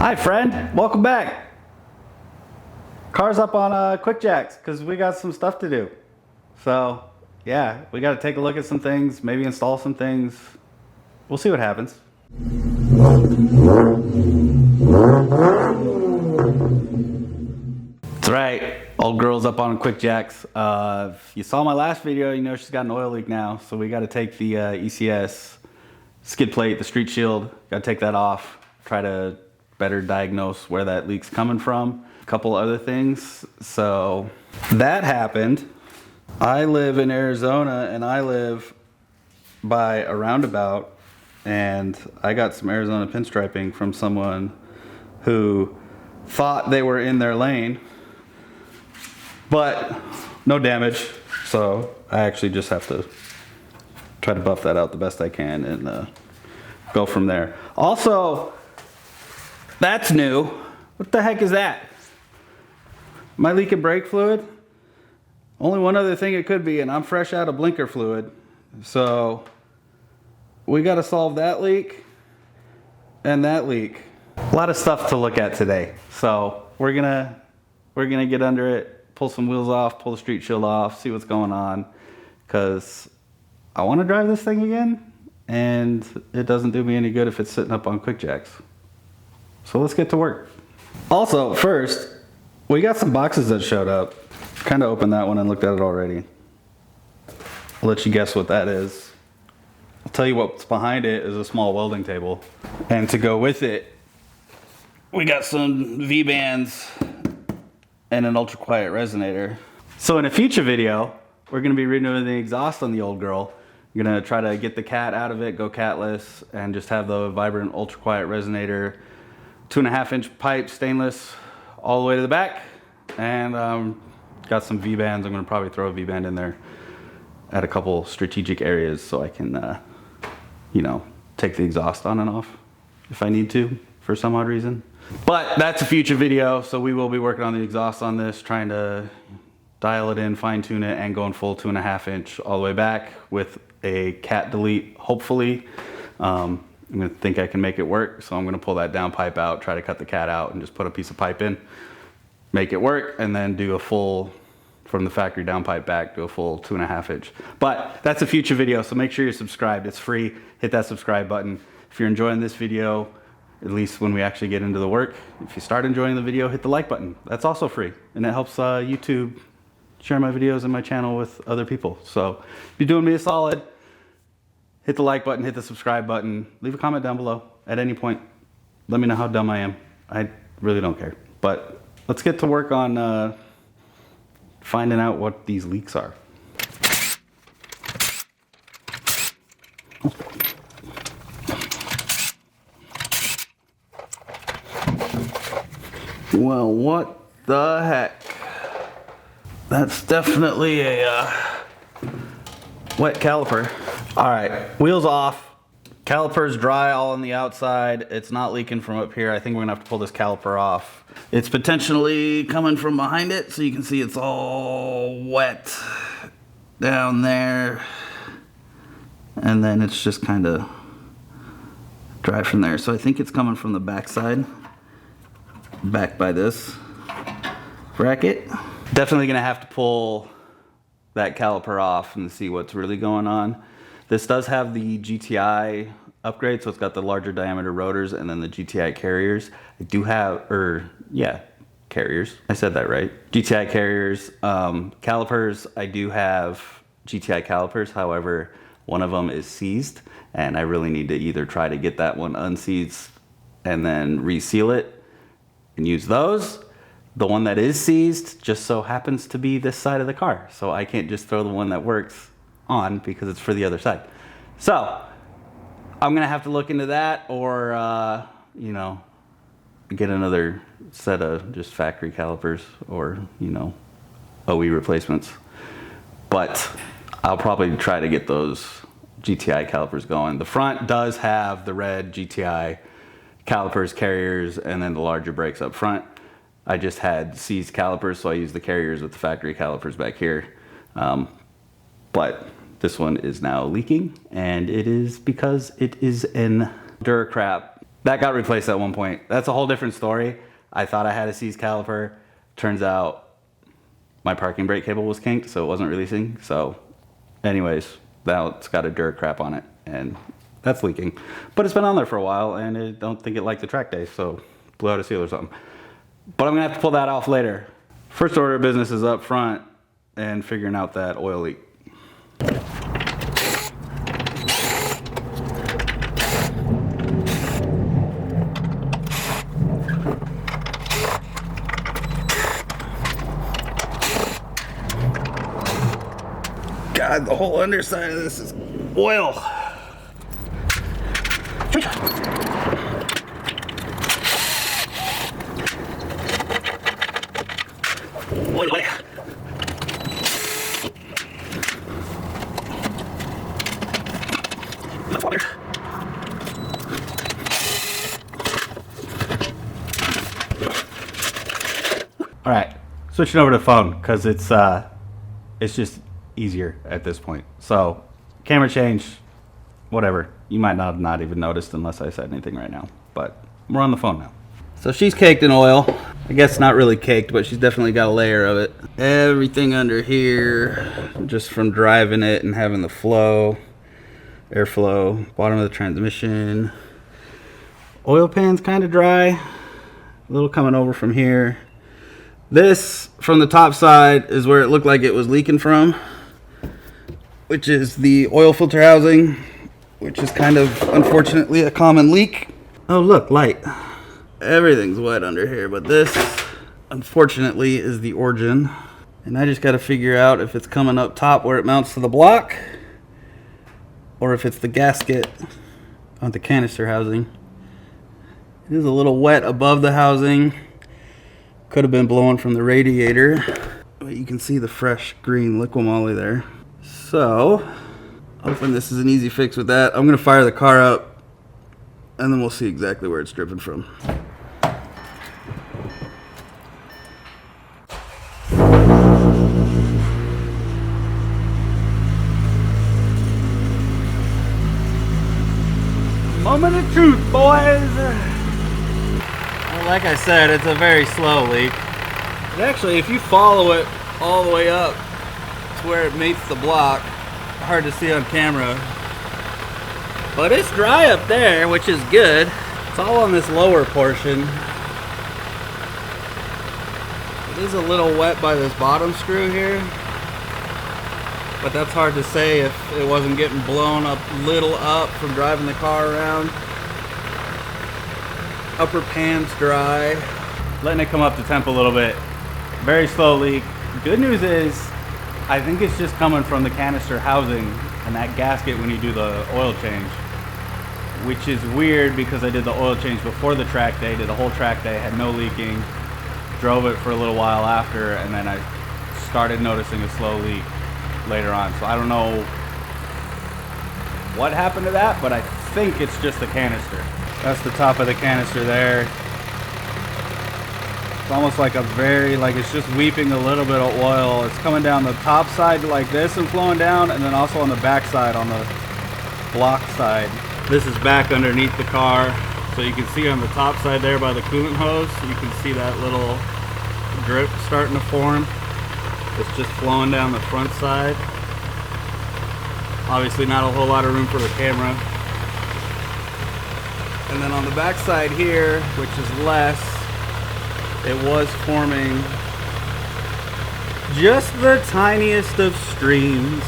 Hi friend, welcome back. Car's up on quick jacks because we got some stuff to do. So yeah, we got to take a look at some things, maybe install some things. We'll see what happens. That's right, old girl's up on quick jacks. If you saw my last video, you know she's got an oil leak now. So we got to take the ECS skid plate, the street shield, got to take that off, try to better diagnose where that leak's coming from. A couple other things. So that happened. I live in Arizona and I live by a roundabout, and I got some Arizona pinstriping from someone who thought they were in their lane, but no damage. So I actually just have to try to buff that out the best I can and go from there. Also, that's new. What the heck is that? Am I leaking brake fluid? Only one other thing it could be, and I'm fresh out of blinker fluid. So we got to solve that leak and that leak. A lot of stuff to look at today. So we're gonna get under it, pull some wheels off, pull the street shield off, see what's going on, because I want to drive this thing again, and it doesn't do me any good if it's sitting up on quick jacks. So let's get to work. Also, first, we got some boxes that showed up. Kind of opened that one and looked at it already. I'll let you guess what that is. I'll tell you what's behind it is a small welding table. And to go with it, we got some V-bands and an ultra quiet resonator. So in a future video, we're gonna be renewing the exhaust on the old girl. I'm gonna try to get the cat out of it, go catless, and just have the vibrant ultra quiet resonator, 2.5 inch pipe, stainless, all the way to the back. And got some V-bands. I'm gonna probably throw a V-band in there at a couple strategic areas so I can, you know, take the exhaust on and off if I need to for some odd reason. But that's a future video, so we will be working on the exhaust on this, trying to dial it in, fine tune it, and going full 2.5 inch all the way back with a cat delete, hopefully. I'm gonna think I can make it work, so I'm gonna pull that down pipe out, try to cut the cat out, and just put a piece of pipe in, make it work, and then do a full, from the factory down pipe back, do a full 2.5 inch. But that's a future video, so make sure you're subscribed. It's free. Hit that subscribe button. If you're enjoying this video, at least when we actually get into the work, if you start enjoying the video, hit the like button. That's also free, and it helps YouTube share my videos and my channel with other people. So if you're doing me a solid, hit the like button, hit the subscribe button, leave a comment down below at any point. Let me know how dumb I am. I really don't care. But let's get to work on finding out what these leaks are. Well, what the heck? That's definitely a wet caliper. All right, wheels off. Caliper's dry all on the outside. It's not leaking from up here. I think we're gonna have to pull this caliper off. It's potentially coming from behind it, so you can see it's all wet down there. And then it's just kind of dry from there. So I think it's coming from the backside, back by this bracket. Definitely gonna have to pull that caliper off and see what's really going on. This does have the GTI upgrade, so it's got the larger diameter rotors and then the GTI carriers. I do have, carriers. I said that right. GTI carriers. Calipers, I do have GTI calipers. However, one of them is seized, and I really need to either try to get that one unseized and then reseal it and use those. The one that is seized just so happens to be this side of the car, so I can't just throw the one that works on because it's for the other side. So I'm gonna have to look into that, or you know, get another set of just factory calipers, or you know, OE replacements. But I'll probably try to get those GTI calipers going. The front does have the red GTI calipers, carriers, and then the larger brakes up front. I just had seized calipers, so I used the carriers with the factory calipers back here. But this one is now leaking, and it is because it is an Duracrap That got replaced at one point. That's a whole different story. I thought I had a seized caliper. Turns out my parking brake cable was kinked, so it wasn't releasing. So anyways, now it's got a dirt crap on it, and that's leaking. But it's been on there for a while, and I don't think it liked the track day, so blew out a seal or something. But I'm gonna have to pull that off later. First order of business is up front and figuring out that oil leak. God, the whole underside of this is oil. All right, switching over to the phone because it's just easier at this point. So camera change, whatever. You might not even noticed unless I said anything right now, but we're on the phone now. So she's caked in oil. I guess not really caked, but she's definitely got a layer of it. Everything under here, just from driving it and having the flow, airflow, bottom of the transmission. Oil pan's kind of dry, a little coming over from here. This, from the top side, is where it looked like it was leaking from, which is the oil filter housing, which is kind of, unfortunately, a common leak. Oh, look, light. Everything's wet under here, but this, unfortunately, is the origin. And I just got to figure out if it's coming up top where it mounts to the block, or if it's the gasket on the canister housing. It is a little wet above the housing. Could have been blowing from the radiator, but you can see the fresh green liquid moly there. So, hoping this is an easy fix with that. I'm gonna fire the car up, and then we'll see exactly where it's dripping from. Moment of truth, boys. Like I said, it's a very slow leak. And actually, if you follow it all the way up to where it meets the block, hard to see on camera, but it's dry up there, which is good. It's all on this lower portion. It is a little wet by this bottom screw here, but that's hard to say if it wasn't getting blown up little up from driving the car around. Upper pan's dry. Letting it come up to temp a little bit. Very slow leak. Good news is, I think it's just coming from the canister housing and that gasket when you do the oil change. Which is weird because I did the oil change before the track day, did the whole track day, had no leaking. Drove it for a little while after, and then I started noticing a slow leak later on. So I don't know what happened to that, but I think it's just the canister. That's the top of the canister there. It's almost like it's just weeping a little bit of oil. It's coming down the top side like this and flowing down, and then also on the back side, on the block side. This is back underneath the car, so you can see on the top side there by the coolant hose, you can see that little drip starting to form. It's just flowing down the front side. Obviously not a whole lot of room for the camera. And then on the back side here, which is less, it was forming just the tiniest of streams.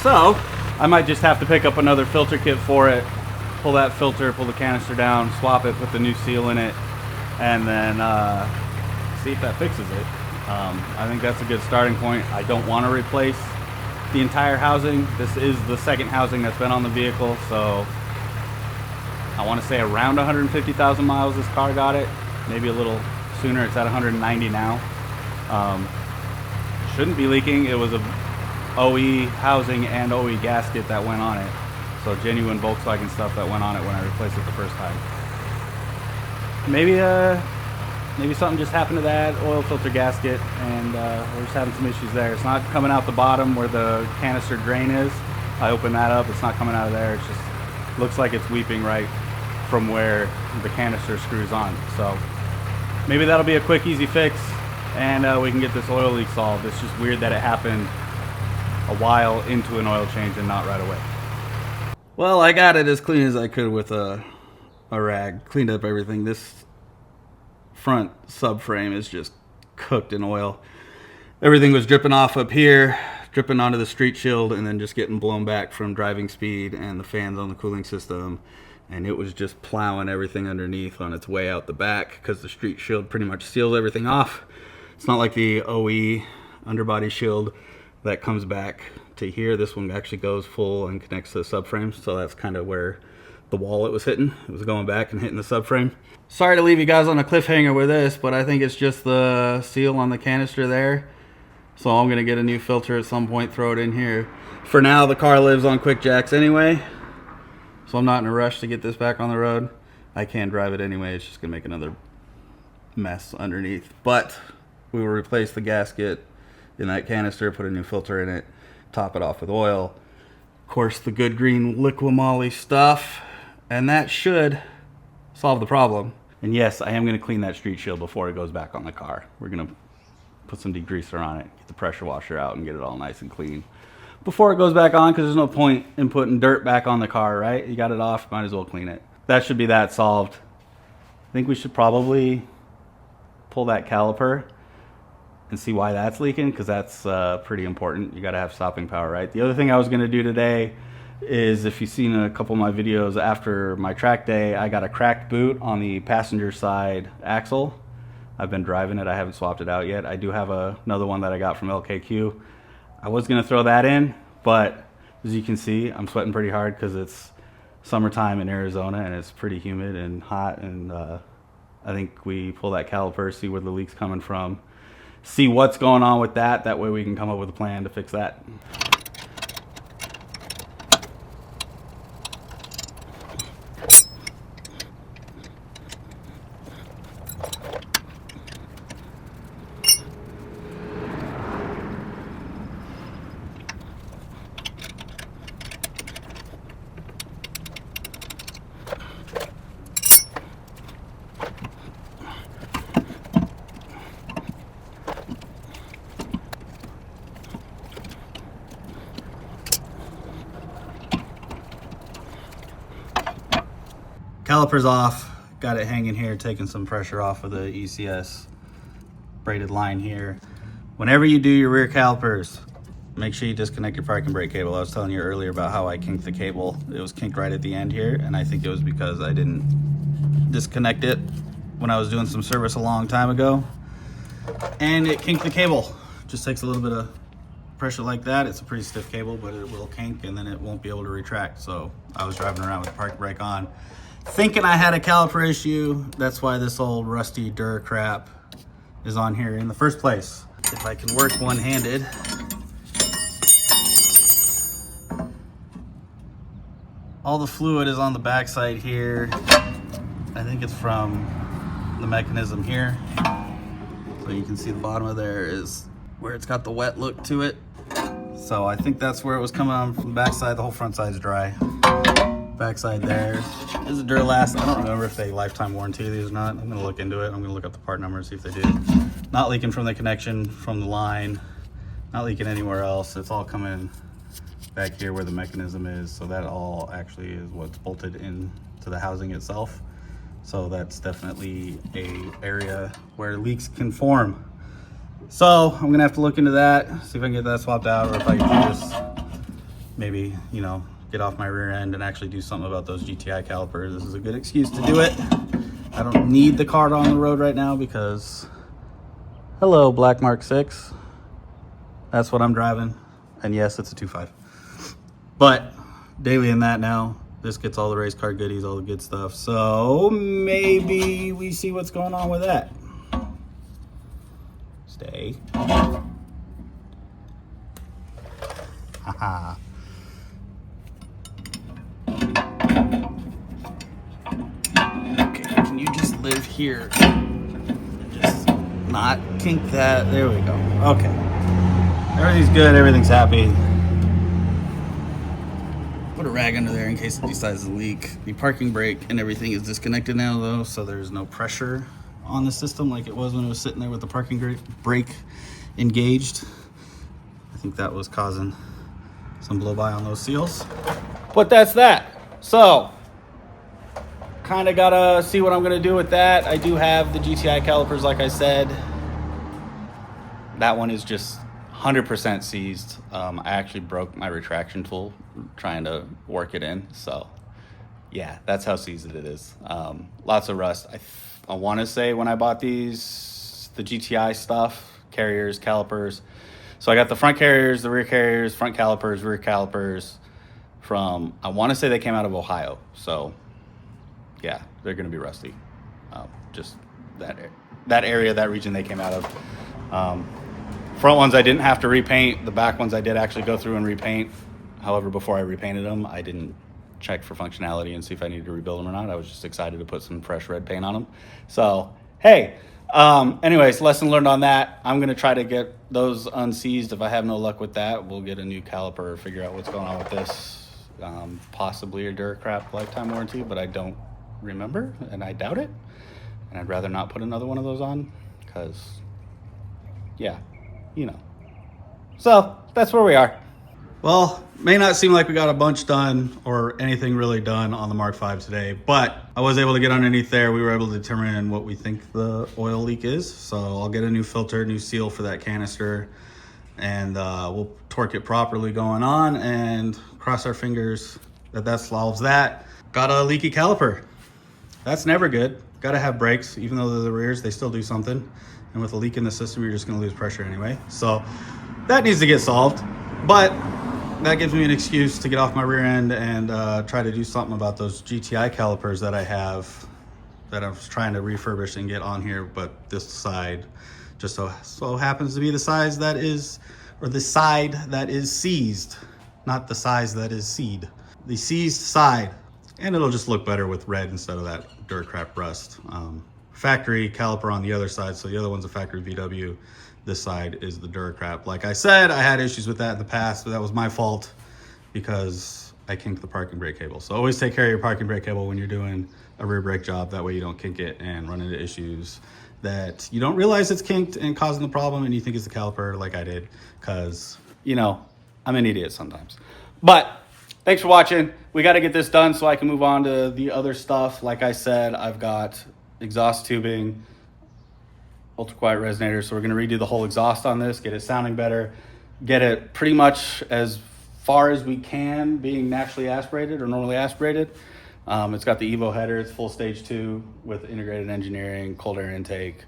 So, I might just have to pick up another filter kit for it, pull that filter, pull the canister down, swap it, put the new seal in it, and then see if that fixes it. I think that's a good starting point. I don't want to replace the entire housing. This is the second housing that's been on the vehicle, so I want to say around 150,000 miles this car got it, maybe a little sooner. It's at 190 now. Shouldn't be leaking. It was a OE housing and OE gasket that went on it, so genuine Volkswagen stuff that went on it when I replaced it the first time. Maybe something just happened to that oil filter gasket, and we're just having some issues there. It's not coming out the bottom where the canister drain is. I opened that up, it's not coming out of there. It's just looks like it's weeping right from where the canister screws on. So maybe that'll be a quick, easy fix, and we can get this oil leak solved. It's just weird that it happened a while into an oil change and not right away. Well, I got it as clean as I could with a rag. Cleaned up everything. This front subframe is just cooked in oil. Everything was dripping off up here, dripping onto the street shield, and then just getting blown back from driving speed and the fans on the cooling system. And it was just plowing everything underneath on its way out the back because the street shield pretty much seals everything off. It's not like the OE underbody shield that comes back to here. This one actually goes full and connects to the subframe, so that's kind of where the wall it was hitting. It was going back and hitting the subframe. Sorry to leave you guys on a cliffhanger with this, but I think it's just the seal on the canister there. So I'm gonna get a new filter at some point, throw it in here. For now, the car lives on quick jacks anyway, so I'm not in a rush to get this back on the road. I can drive it anyway. It's just gonna make another mess underneath. But we will replace the gasket in that canister, put a new filter in it, top it off with oil. Of course, the good green Liqui-Moly stuff, and that should solve the problem. And yes, I am gonna clean that street shield before it goes back on the car. We're gonna put some degreaser on it, get the pressure washer out, and get it all nice and clean before it goes back on, because there's no point in putting dirt back on the car, right? You got it off, might as well clean it. That should be that solved. I think we should probably pull that caliper and see why that's leaking, because that's pretty important. You got to have stopping power, right? The other thing I was going to do today is, if you've seen a couple of my videos after my track day, I got a cracked boot on the passenger side axle. I've been driving it. I haven't swapped it out yet. I do have another one that I got from LKQ. I was going to throw that in, but as you can see, I'm sweating pretty hard because it's summertime in Arizona and it's pretty humid and hot. And I think we pull that caliper, see where the leak's coming from, see what's going on with that. That way we can come up with a plan to fix that. Caliper's off, got it hanging here, taking some pressure off of the ECS braided line here. Whenever you do your rear calipers, make sure you disconnect your parking brake cable. I was telling you earlier about how I kinked the cable. It was kinked right at the end here, and I think it was because I didn't disconnect it when I was doing some service a long time ago, and it kinked the cable. Just takes a little bit of pressure like that. It's a pretty stiff cable, but it will kink and then it won't be able to retract. So I was driving around with the parking brake on, thinking I had a caliper issue. That's why this old rusty Dur crap is on here in the first place. If I can work one-handed. All the fluid is on the backside here. I think it's from the mechanism here. So you can see the bottom of there is where it's got the wet look to it. So I think that's where it was coming on from the backside. The whole front side's dry. Backside there is a Duralast. I don't remember if they lifetime warranty these or not. I'm gonna look into it. I'm gonna look up the part number and see if they do. Not leaking from the connection from the line, not leaking anywhere else. It's all coming back here where the mechanism is. So that all actually is what's bolted into the housing itself. So that's definitely a area where leaks can form. So I'm gonna have to look into that, see if I can get that swapped out, or if I can just maybe, you know, get off my rear end and actually do something about those GTI calipers. This is a good excuse to do it. I don't need the car on the road right now because, hello, Black Mark 6. That's what I'm driving. And yes, it's a 2.5. But daily in that now, this gets all the race car goodies, all the good stuff. So maybe we see what's going on with that. Stay. Haha. Okay, can you just live here? Just not kink that. There we go. Okay. Everything's good, everything's happy. Put a rag under there in case it decides to leak. The parking brake and everything is disconnected now though, so there's no pressure on the system like it was when it was sitting there with the parking brake engaged. I think that was causing some blow by on those seals. But that's that. So, kind of gotta see what I'm gonna do with that. I do have the GTI calipers, like I said. That one is just 100% seized. I actually broke my retraction tool trying to work it in. So yeah, that's how seized it is. Lots of rust. I want to say when I bought these, the GTI stuff, carriers, calipers. So I got the front carriers, the rear carriers, front calipers, rear calipers from, I want to say they came out of Ohio. So yeah, they're going to be rusty. Just that area, that region they came out of. Front ones I didn't have to repaint. The back ones I did actually go through and repaint. However, before I repainted them, I didn't check for functionality and see if I needed to rebuild them or not. I was just excited to put some fresh red paint on them. So, hey, anyways, lesson learned on that. I'm going to try to get those unseized. If I have no luck with that, we'll get a new caliper or figure out what's going on with this. Possibly a Duracrap lifetime warranty, but I don't remember, and I doubt it. And I'd rather not put another one of those on because, yeah. You know. So that's where we are. Well, may not seem like we got a bunch done or anything really done on the Mark V today, but I was able to get underneath there. We were able to determine what we think the oil leak is. So I'll get a new filter, new seal for that canister, and we'll torque it properly going on and cross our fingers that that solves that. Got a leaky caliper. That's never good. Got to have brakes, even though they're the rears, they still do something. And with a leak in the system, you're just going to lose pressure anyway. So that needs to get solved. But that gives me an excuse to get off my rear end and try to do something about those GTI calipers that I have that I'm trying to refurbish and get on here. But this side just so happens to be the size that is, or the side that is seized, not the size that is seed. The seized side. And it'll just look better with red instead of that Duracrap rust. Factory caliper on the other side, so the other one's a factory VW. This side is the Duracrap. Like I said, I had issues with that in the past, but that was my fault because I kinked the parking brake cable. So always take care of your parking brake cable when you're doing a rear brake job. That way you don't kink it and run into issues that you don't realize it's kinked and causing the problem and you think it's the caliper like I did, because, you know, I'm an idiot sometimes. But thanks for watching. We got to get this done so I can move on to the other stuff. Like I said, I've got exhaust tubing, ultra quiet resonator, so we're going to redo the whole exhaust on this, get it sounding better, get it pretty much as far as we can being naturally aspirated or normally aspirated. It's got the Evo header, it's full stage 2 with integrated engineering, cold air intake,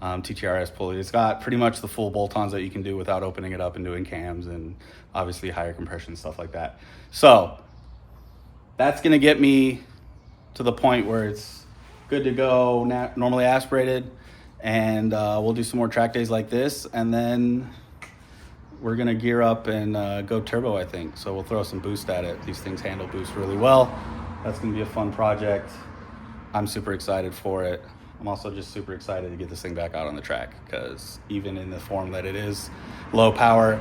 TTRS pulley. It's got pretty much the full bolt-ons that you can do without opening it up and doing cams and obviously higher compression, stuff like that. So that's going to get me to the point where it's good to go, normally aspirated, and we'll do some more track days like this, and then we're gonna gear up and go turbo, I think. So we'll throw some boost at it. These things handle boost really well. That's gonna be a fun project. I'm super excited for it. I'm also just super excited to get this thing back out on the track, because even in the form that it is, low power,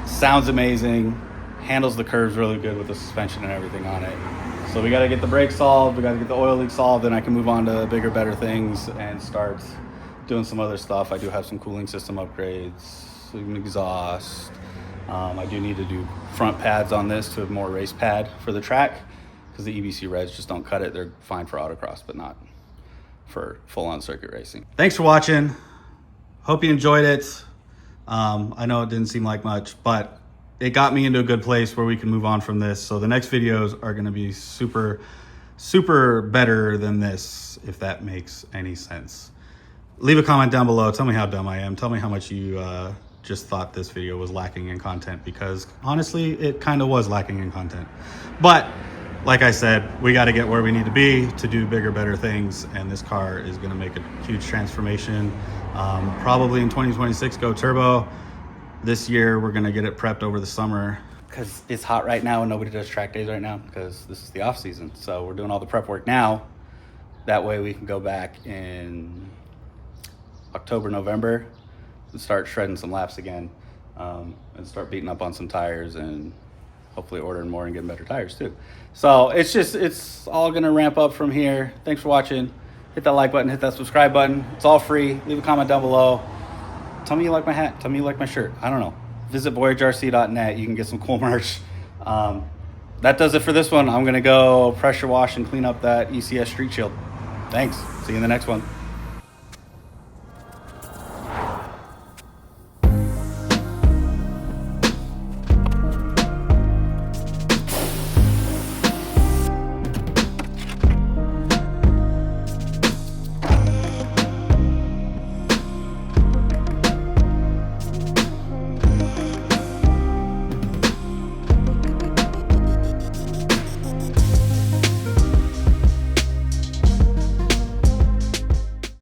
sounds amazing, handles the curves really good with the suspension and everything on it. So we got to get the brakes solved, we got to get the oil leak solved, and I can move on to bigger, better things and start doing some other stuff. I do have some cooling system upgrades, some exhaust. I do need to do front pads on this to a more race pad for the track, because the EBC Reds just don't cut it. They're fine for autocross, but not for full-on circuit racing. Thanks for watching. Hope you enjoyed it. I know it didn't seem like much, but it got me into a good place where we can move on from this. So the next videos are going to be super, super better than this, if that makes any sense. Leave a comment down below. Tell me how dumb I am. Tell me how much you just thought this video was lacking in content, because honestly, it kind of was lacking in content. But like I said, we got to get where we need to be to do bigger, better things. And this car is going to make a huge transformation. Probably in 2026, go turbo. This year, we're going to get it prepped over the summer, because it's hot right now and nobody does track days right now because this is the off season. So we're doing all the prep work now. That way we can go back in October, November and start shredding some laps again, and start beating up on some tires and hopefully ordering more and getting better tires too. So it's all gonna ramp up from here. Thanks for watching. Hit that like button, hit that subscribe button. It's all free. Leave a comment down below. Tell me you like my hat. Tell me you like my shirt. I don't know. Visit voyagerc.net. You can get some cool merch. That does it for this one. I'm gonna go pressure wash and clean up that ECS street shield. Thanks. See you in the next one.